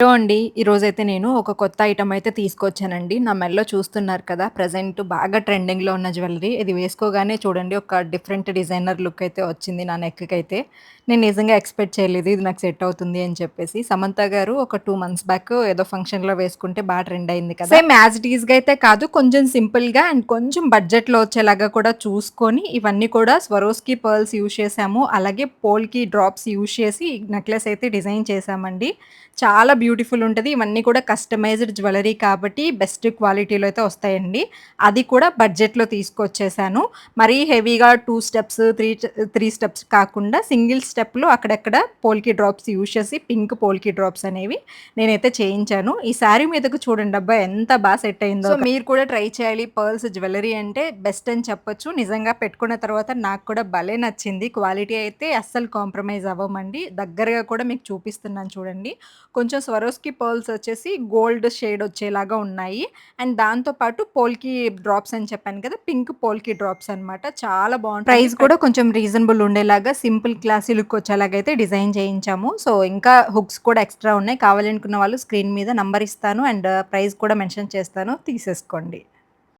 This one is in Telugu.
హలో అండి. ఈరోజైతే నేను ఒక కొత్త ఐటెమ్ అయితే తీసుకొచ్చానండి. నా మెడలో చూస్తున్నారు కదా! ప్రెజెంట్ బాగా ట్రెండింగ్‌లో ఉన్న జ్యువెల్లరీ. ఇది వేసుకోగానే చూడండి ఒక డిఫరెంట్ డిజైనర్ లుక్ అయితే వచ్చింది నా నెక్‌కైతే. నేను నిజంగా ఎక్స్‌పెక్ట్ చేయలేదు ఇది నాకు సెట్ అవుతుంది అని చెప్పేసి. సమంత గారు ఒక 2 మంత్స్ బ్యాక్ ఏదో ఫంక్షన్‌లో వేసుకుంటే ట్రెండ్ అయింది కదా! సేమ్ యాజ్ ఇట్ ఈస్‌గా అయితే కాదు. కొంచెం సింపుల్‌గా అండ్ కొంచెం బడ్జెట్‌లో వచ్చేలాగా కూడా చూసుకొని ఇవన్నీ కూడా స్వరోస్‌కి పర్ల్స్ యూజ్ చేశాము. అలాగే పోల్‌కి డ్రాప్స్ యూజ్ చేసి నెక్లెస్ అయితే డిజైన్ చేశామండి. చాలా బ్యూటిఫుల్ ఉంటది. ఇవన్నీ కూడా కస్టమైజ్డ్ జ్యువెల్లరీ కాబట్టి బెస్ట్ క్వాలిటీలో అయితే వస్తాయండి. అది కూడా బడ్జెట్‌లో తీసుకొచ్చేసాను. మరీ హెవీగా 2 స్టెప్స్, 3 స్టెప్స్ కాకుండా సింగిల్ స్టెప్‌లో అక్కడక్కడ పోల్కి డ్రాప్స్ యూజ్ చేసి పింక్ పోల్కి డ్రాప్స్ అనేవి నేనైతే చేయించాను. ఈ శారీ మీదకి చూడండి అబ్బా! ఎంత సెట్ అయిందో. సో, మీరు కూడా ట్రై చేయాలి. పర్ల్స్ జ్యువెల్లరీ అంటే బెస్ట్ అని చెప్పొచ్చు. నిజంగా పెట్టుకున్న తర్వాత నాకు కూడా భలే నచ్చింది. క్వాలిటీ అయితే అస్సలు కాంప్రమైజ్ అవ్వమండి. దగ్గరగా కూడా మీకు చూపిస్తున్నాను చూడండి. కొంచెం స్వరోస్‌కి పర్ల్స్ వచ్చేసి గోల్డ్ షేడ్ వచ్చేలాగా ఉన్నాయి. అండ్ దాంతో పాటు పోల్కి డ్రాప్స్ అని చెప్పాను కదా! పింక్ పోల్కి డ్రాప్స్ అనమాట. చాలా బావుంటుంది. ప్రైస్ కూడా కొంచెం రీజనబుల్ ఉండేలాగా సింపుల్ క్లాసీ లుక్ వచ్చేలాగైతే డిజైన్ చేయించాము. సో, ఇంకా హుక్స్ కూడా ఎక్స్‌ట్రా ఉన్నాయి. కావాలనుకున్న వాళ్ళు స్క్రీన్ మీద నంబర్ ఇస్తాను అండ్ ప్రైస్ కూడా మెన్షన్ చేస్తాను. తీసేసుకోండి.